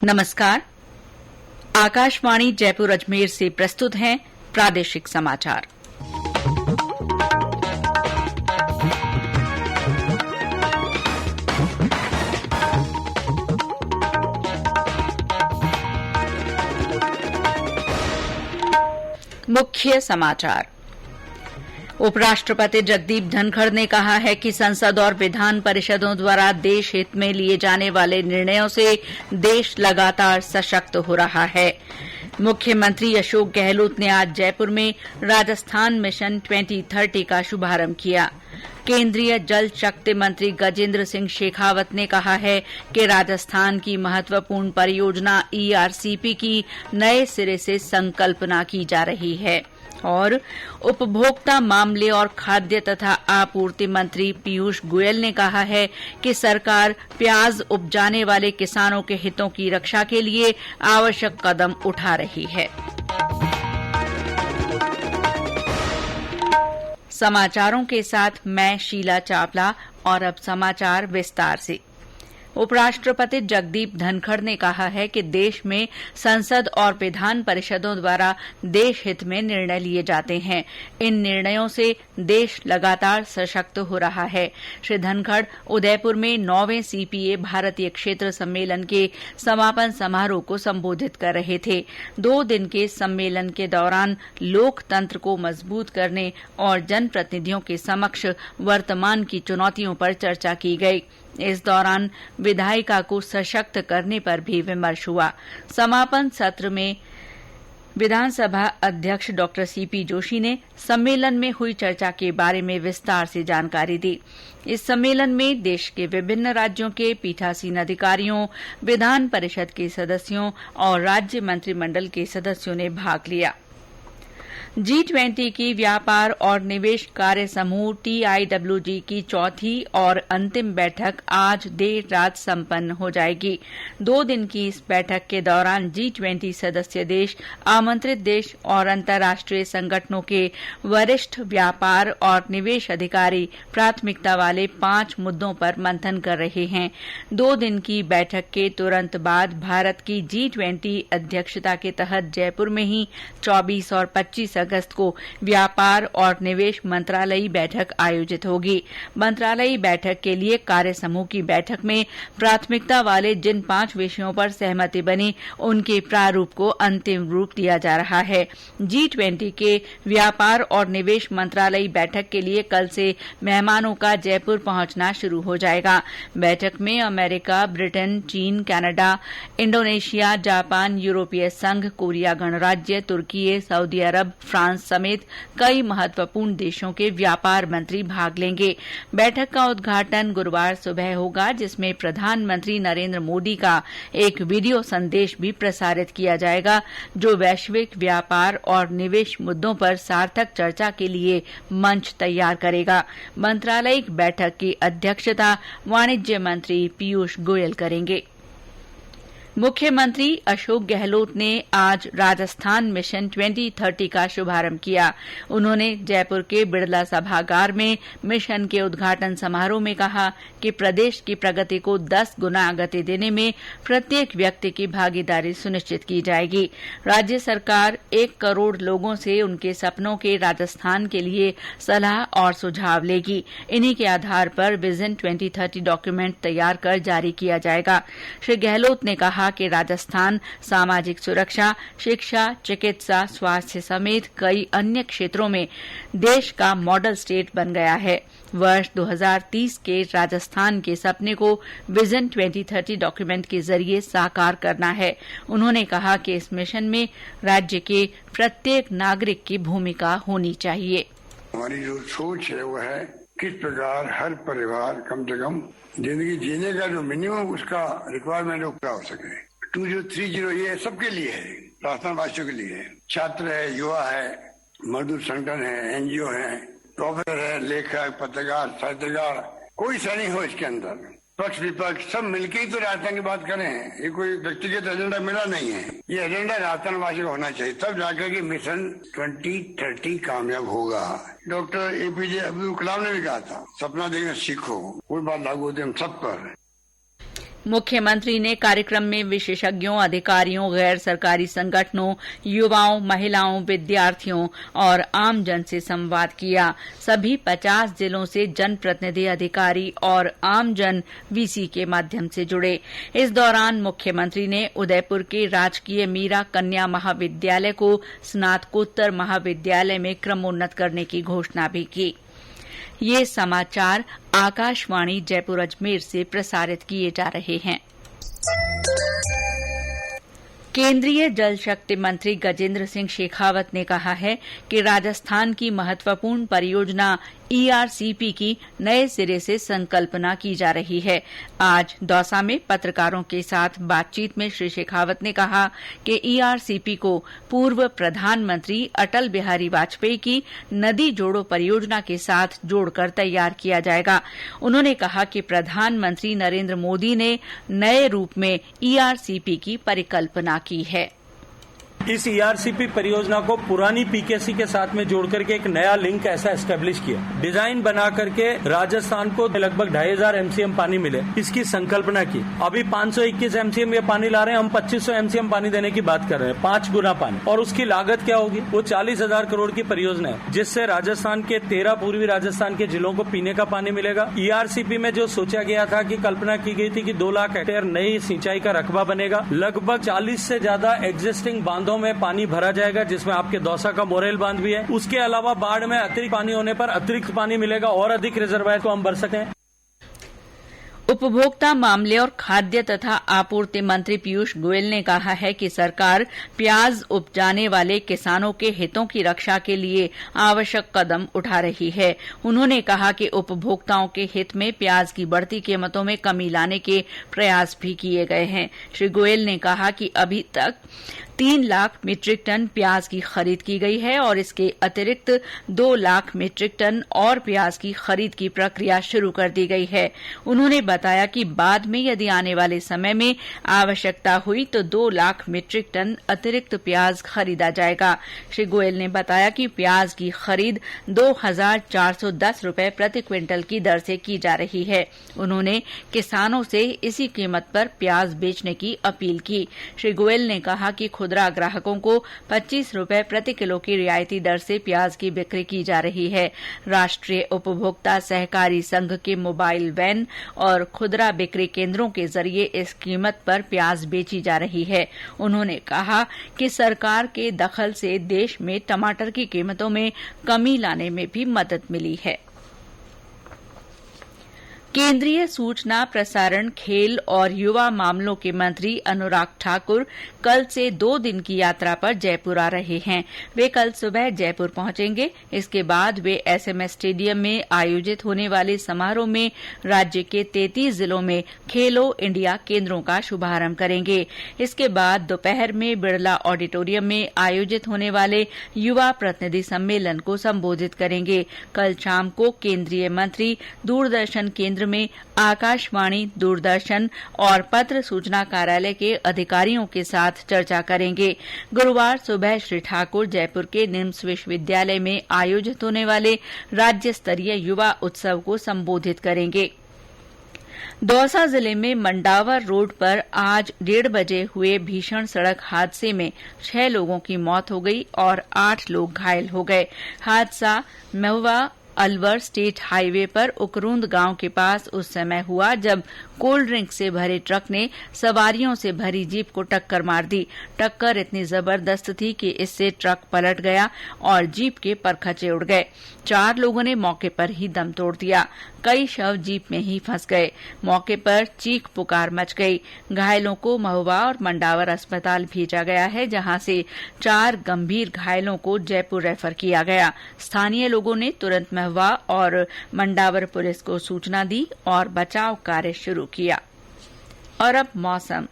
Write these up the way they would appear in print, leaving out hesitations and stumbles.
नमस्कार। आकाशवाणी जयपुर अजमेर से प्रस्तुत हैं प्रादेशिक समाचार। मुख्य समाचार। उपराष्ट्रपति जगदीप धनखड़ ने कहा है कि संसद और विधान परिषदों द्वारा देश हित में लिए जाने वाले निर्णयों से देश लगातार सशक्त हो रहा है। मुख्यमंत्री अशोक गहलोत ने आज जयपुर में राजस्थान मिशन 2030 का शुभारंभ किया। केंद्रीय जल शक्ति मंत्री गजेंद्र सिंह शेखावत ने कहा है कि राजस्थान की महत्वपूर्ण परियोजना ईआरसीपी की नए सिरे से संकल्पना की जा रही है। और उपभोक्ता मामले और खाद्य तथा आपूर्ति मंत्री पीयूष गोयल ने कहा है कि सरकार प्याज उपजाने वाले किसानों के हितों की रक्षा के लिए आवश्यक कदम उठा रही है। समाचारों के साथ मैं शीला चावला और अब समाचार विस्तार से। उपराष्ट्रपति जगदीप धनखड़ ने कहा है कि देश में संसद और विधान परिषदों द्वारा देश हित में निर्णय लिए जाते हैं। इन निर्णयों से देश लगातार सशक्त हो रहा है। श्री धनखड़ उदयपुर में 9वें सीपीए भारतीय क्षेत्र सम्मेलन के समापन समारोह को संबोधित कर रहे थे। 2 दिन के सम्मेलन के दौरान लोकतंत्र को मजबूत करने और जनप्रतिनिधियों के समक्ष वर्तमान की चुनौतियों पर चर्चा की गई। इस दौरान विधायिका को सशक्त करने पर भी विमर्श हुआ। समापन सत्र में विधानसभा अध्यक्ष डॉ सीपी जोशी ने सम्मेलन में हुई चर्चा के बारे में विस्तार से जानकारी दी। इस सम्मेलन में देश के विभिन्न राज्यों के पीठासीन अधिकारियों, विधान परिषद के सदस्यों और राज्य मंत्रिमंडल के सदस्यों ने भाग लिया। G20 की व्यापार और निवेश कार्य समूह TIWG की चौथी और अंतिम बैठक आज देर रात संपन्न हो जाएगी। 2 दिन की इस बैठक के दौरान G20 सदस्य देश, आमंत्रित देश और अंतर्राष्ट्रीय संगठनों के वरिष्ठ व्यापार और निवेश अधिकारी प्राथमिकता वाले 5 मुद्दों पर मंथन कर रहे हैं। 2 दिन की बैठक के तुरंत बाद भारत की G20 अध्यक्षता के तहत जयपुर में ही 24 और 25 अगस्त को व्यापार और निवेश मंत्रालयी बैठक आयोजित होगी। मंत्रालयी बैठक के लिए कार्य समूह की बैठक में प्राथमिकता वाले जिन 5 विषयों पर सहमति बनी उनके प्रारूप को अंतिम रूप दिया जा रहा है। G20 के व्यापार और निवेश मंत्रालयी बैठक के लिए कल से मेहमानों का जयपुर पहुंचना शुरू हो जाएगा। बैठक में अमेरिका, ब्रिटेन, चीन, कनाडा, इंडोनेशिया, जापान, यूरोपीय संघ, कोरिया गणराज्य, तुर्की, सऊदी अरब, फ्रांस समेत कई महत्वपूर्ण देशों के व्यापार मंत्री भाग लेंगे। बैठक का उद्घाटन गुरुवार सुबह होगा, जिसमें प्रधानमंत्री नरेंद्र मोदी का एक वीडियो संदेश भी प्रसारित किया जाएगा, जो वैश्विक व्यापार और निवेश मुद्दों पर सार्थक चर्चा के लिए मंच तैयार करेगा। मंत्रालयिक बैठक की अध्यक्षता वाणिज्य मंत्री पीयूष गोयल करेंगे। मुख्यमंत्री अशोक गहलोत ने आज राजस्थान मिशन 2030 का शुभारंभ किया। उन्होंने जयपुर के बिड़ला सभागार में मिशन के उद्घाटन समारोह में कहा कि प्रदेश की प्रगति को 10 गुना गति देने में प्रत्येक व्यक्ति की भागीदारी सुनिश्चित की जाएगी। राज्य सरकार 1 करोड़ लोगों से उनके सपनों के राजस्थान के लिए सलाह और सुझाव लेगी। इन्हीं के आधार पर विजन 2030 डॉक्यूमेंट तैयार कर जारी किया जाएगा। श्री गहलोत ने कहा कि राजस्थान सामाजिक सुरक्षा, शिक्षा, चिकित्सा, स्वास्थ्य समेत कई अन्य क्षेत्रों में देश का मॉडल स्टेट बन गया है। वर्ष 2030 के राजस्थान के सपने को विजन 2030 डॉक्यूमेंट के जरिए साकार करना है। उन्होंने कहा कि इस मिशन में राज्य के प्रत्येक नागरिक की भूमिका होनी चाहिए। हमारी जो सोच है वो है किस प्रकार हर परिवार कम से कम जिंदगी जीने का जो मिनिमम उसका रिक्वायरमेंट वो पूरा हो सके। 2030 ये सबके लिए है, राजस्थान वासियों के लिए है। छात्र है, युवा है, मजदूर संगठन है, एनजीओ है, प्रोफेसर है, लेखक, पत्रकार, साहित्यकार, कोई सा नहीं हो इसके अंदर। पक्ष विपक्ष सब मिलके ही तो राजस्थान की बात करें। ये कोई व्यक्तिगत एजेंडा मिला नहीं है। ये एजेंडा राजस्थान वासी का होना चाहिए, तब जाकर के मिशन 2030 कामयाब होगा। डॉक्टर एपीजे अब्दुल कलाम ने भी कहा था, सपना देखना सीखो। कोई बात लागू होती हम सब पर। मुख्यमंत्री ने कार्यक्रम में विशेषज्ञों, अधिकारियों, गैर सरकारी संगठनों, युवाओं, महिलाओं, विद्यार्थियों और आमजन से संवाद किया। सभी 50 जिलों से जनप्रतिनिधि, अधिकारी और आमजन वीसी के माध्यम से जुड़े। इस दौरान मुख्यमंत्री ने उदयपुर के राजकीय मीरा कन्या महाविद्यालय को स्नातकोत्तर महाविद्यालय में क्रमोन्नत करने की घोषणा भी की। ये समाचार आकाशवाणी जयपुर अजमेर से प्रसारित किए जा रहे हैं। केंद्रीय जल शक्ति मंत्री गजेंद्र सिंह शेखावत ने कहा है कि राजस्थान की महत्वपूर्ण परियोजना ईआरसीपी की नए सिरे से संकल्पना की जा रही है। आज दौसा में पत्रकारों के साथ बातचीत में श्री शेखावत ने कहा कि ईआरसीपी को पूर्व प्रधानमंत्री अटल बिहारी वाजपेयी की नदी जोड़ो परियोजना के साथ जोड़कर तैयार किया जाएगा। उन्होंने कहा कि प्रधानमंत्री नरेंद्र मोदी ने नए रूप में ईआरसीपी की परिकल्पना की है। इस ईआरसीपी परियोजना को पुरानी पीकेसी के साथ में जोड़ करके एक नया लिंक ऐसा एस्टेब्लिश किया। डिजाइन बना करके राजस्थान को लगभग 2500 एमसीएम पानी मिले, इसकी संकल्पना की। अभी 521 एमसीएम ये पानी ला रहे हैं, हम 2500 एमसीएम पानी देने की बात कर रहे हैं, 5 गुना पानी। और उसकी लागत क्या होगी? वो 40,000 करोड़ की परियोजना है, जिससे राजस्थान के 13 पूर्वी राजस्थान के जिलों को पीने का पानी मिलेगा। ईआरसीपी में जो सोचा गया था कि कल्पना की गई थी कि 2 लाख हेक्टेयर नई सिंचाई का रकबा बनेगा, लगभग 40 से ज्यादा एग्जिस्टिंग बांधों में पानी भरा जाएगा, जिसमें आपके दौसा का मोरेल बांध भी है। उसके अलावा बाढ़ में अतिरिक्त पानी होने पर अतिरिक्त पानी मिलेगा और अधिक रिजर्वायर को हम भर सकते हैं। उपभोक्ता मामले और खाद्य तथा आपूर्ति मंत्री पीयूष गोयल ने कहा है कि सरकार प्याज उपजाने वाले किसानों के हितों की रक्षा के लिए आवश्यक कदम उठा रही है। उन्होंने कहा कि उपभोक्ताओं के हित में प्याज की बढ़ती कीमतों में कमी लाने के प्रयास भी किए गए हैं। श्री गोयल ने कहा कि अभी तक 3 लाख मीट्रिक टन प्याज की खरीद की गई है और इसके अतिरिक्त 2 लाख मीट्रिक टन और प्याज की खरीद की प्रक्रिया शुरू कर दी गई है। उन्होंने बताया कि बाद में यदि आने वाले समय में आवश्यकता हुई तो 2 लाख मीट्रिक टन अतिरिक्त प्याज खरीदा जाएगा। श्री गोयल ने बताया कि प्याज की खरीद 2,410 रुपए प्रति क्विंटल की दर से की जा रही है। उन्होंने किसानों से इसी कीमत पर प्याज बेचने की अपील की। श्री गोयल ने कहा कि खुदरा ग्राहकों को 25 रुपए प्रति किलो की रियायती दर से प्याज की बिक्री की जा रही है। राष्ट्रीय उपभोक्ता सहकारी संघ के मोबाइल वैन और खुदरा बिक्री केंद्रों के जरिए इस कीमत पर प्याज बेची जा रही है। उन्होंने कहा कि सरकार के दखल से देश में टमाटर की कीमतों में कमी लाने में भी मदद मिली है। केंद्रीय सूचना, प्रसारण, खेल और युवा मामलों के मंत्री अनुराग ठाकुर कल से 2 दिन की यात्रा पर जयपुर आ रहे हैं। वे कल सुबह जयपुर पहुंचेंगे। इसके बाद वे एसएमएस स्टेडियम में आयोजित होने वाले समारोह में राज्य के 33 जिलों में खेलो इंडिया केंद्रों का शुभारंभ करेंगे। इसके बाद दोपहर में बिड़ला ऑडिटोरियम में आयोजित होने वाले युवा प्रतिनिधि सम्मेलन को संबोधित करेंगे। कल शाम को केंद्रीय मंत्री दूरदर्शन केंद्र में आकाशवाणी, दूरदर्शन और पत्र सूचना कार्यालय के अधिकारियों के साथ चर्चा करेंगे। गुरुवार सुबह श्री ठाकुर जयपुर के निम्स विश्वविद्यालय में आयोजित होने वाले राज्य स्तरीय युवा उत्सव को संबोधित करेंगे। दौसा जिले में मंडावर रोड पर आज 1:30 बजे हुए भीषण सड़क हादसे में 6 लोगों की मौत हो गई और 8 लोग घायल हो गए। हादसा महुआ अलवर स्टेट हाईवे पर उकरूंद गांव के पास उस समय हुआ जब कोल्ड ड्रिंक से भरे ट्रक ने सवारियों से भरी जीप को टक्कर मार दी। टक्कर इतनी जबरदस्त थी कि इससे ट्रक पलट गया और जीप के परखचे उड़ गए। 4 लोगों ने मौके पर ही दम तोड़ दिया। कई शव जीप में ही फंस गए। मौके पर चीख पुकार मच गई। घायलों को महुआ और मंडावर अस्पताल भेजा गया है, जहां से 4 गंभीर घायलों को जयपुर रेफर किया गया। स्थानीय लोगों ने तुरंत महुआ और मंडावर पुलिस को सूचना दी और बचाव कार्य शुरू किया। और अब मौसम।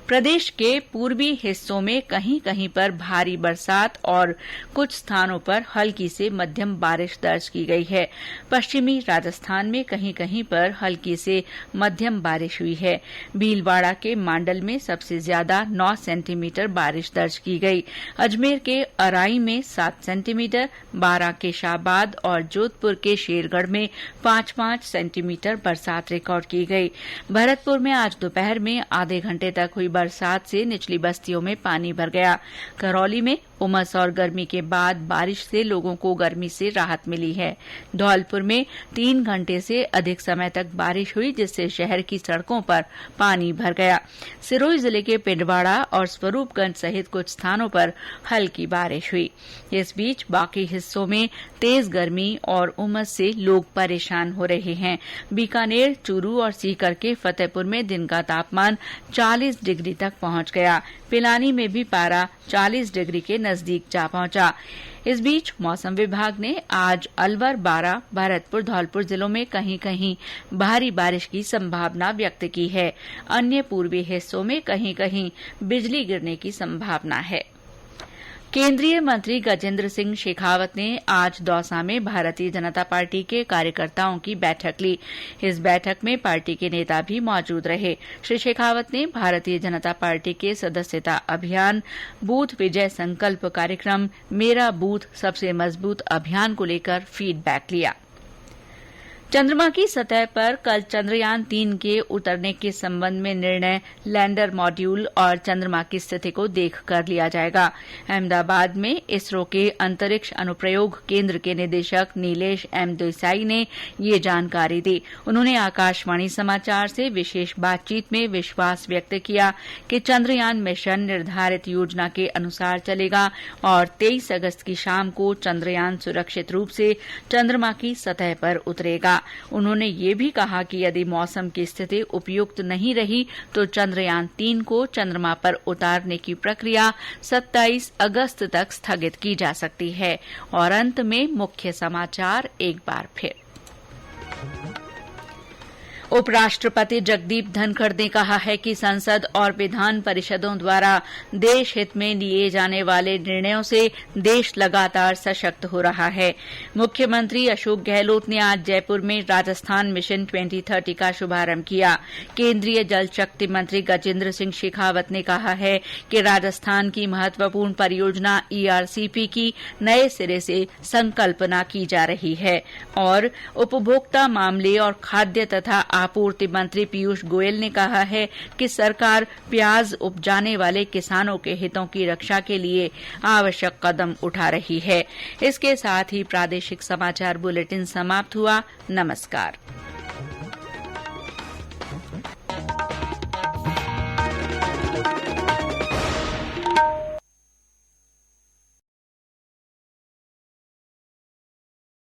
प्रदेश के पूर्वी हिस्सों में कहीं कहीं पर भारी बरसात और कुछ स्थानों पर हल्की से मध्यम बारिश दर्ज की गई है। पश्चिमी राजस्थान में कहीं कहीं पर हल्की से मध्यम बारिश हुई है। भीलवाड़ा के मांडल में सबसे ज्यादा 9 सेंटीमीटर बारिश दर्ज की गई। अजमेर के अराई में 7 सेंटीमीटर, बारां के शाहबाद और जोधपुर के शेरगढ़ में 5-5 सेंटीमीटर बरसात रिकॉर्ड की गई। भरतपुर में आज दोपहर में आधे घंटे तक हुई बरसात से निचली बस्तियों में पानी भर गया। करौली में उमस और गर्मी के बाद बारिश से लोगों को गर्मी से राहत मिली है। धौलपुर में 3 घंटे से अधिक समय तक बारिश हुई, जिससे शहर की सड़कों पर पानी भर गया। सिरोही जिले के पिंडवाड़ा और स्वरूपगंज सहित कुछ स्थानों पर हल्की बारिश हुई। इस बीच बाकी हिस्सों में तेज गर्मी और उमस से लोग परेशान हो रहे हैं। बीकानेर, चूरू और सीकर के फतेहपुर में दिन का तापमान 40 डिग्री तक पहुंच गया। पिलानी में भी पारा 40 डिग्री के नजदीक जा पहुंचा। इस बीच मौसम विभाग ने आज अलवर, बारां, भरतपुर, धौलपुर जिलों में कहीं कहीं भारी बारिश की संभावना व्यक्त की है। अन्य पूर्वी हिस्सों में कहीं कहीं बिजली गिरने की संभावना है। केंद्रीय मंत्री गजेंद्र सिंह शेखावत ने आज दौसा में भारतीय जनता पार्टी के कार्यकर्ताओं की बैठक ली। इस बैठक में पार्टी के नेता भी मौजूद रहे। श्री शेखावत ने भारतीय जनता पार्टी के सदस्यता अभियान, बूथ विजय संकल्प कार्यक्रम, मेरा बूथ सबसे मजबूत अभियान को लेकर फीडबैक लिया। चंद्रमा की सतह पर कल चंद्रयान 3 के उतरने के संबंध में निर्णय लैंडर मॉड्यूल और चंद्रमा की स्थिति को देखकर लिया जाएगा। अहमदाबाद में इसरो के अंतरिक्ष अनुप्रयोग केंद्र के निदेशक नीलेश एम देसाई ने ये जानकारी दी। उन्होंने आकाशवाणी समाचार से विशेष बातचीत में विश्वास व्यक्त किया कि चंद्रयान मिशन निर्धारित योजना के अनुसार चलेगा और 23 अगस्त की शाम को चंद्रयान सुरक्षित रूप से चंद्रमा की सतह पर उतरेगा। उन्होंने ये भी कहा कि यदि मौसम की स्थिति उपयुक्त नहीं रही तो चंद्रयान 3 को चंद्रमा पर उतारने की प्रक्रिया 27 अगस्त तक स्थगित की जा सकती है। और अंत में मुख्य समाचार एक बार फिर। उपराष्ट्रपति जगदीप धनखड़ ने कहा है कि संसद और विधान परिषदों द्वारा देश हित में लिए जाने वाले निर्णयों से देश लगातार सशक्त हो रहा है। मुख्यमंत्री अशोक गहलोत ने आज जयपुर में राजस्थान मिशन 2030 का शुभारंभ किया। केंद्रीय जल शक्ति मंत्री गजेंद्र सिंह शेखावत ने कहा है कि राजस्थान की महत्वपूर्ण परियोजना ERCP की नए सिरे से संकल्पना की जा रही है। और उपभोक्ता मामले और खाद्य तथा आपूर्ति मंत्री पीयूष गोयल ने कहा है कि सरकार प्याज उपजाने वाले किसानों के हितों की रक्षा के लिए आवश्यक कदम उठा रही है। इसके साथ ही प्रादेशिक समाचार बुलेटिन समाप्त हुआ। नमस्कार।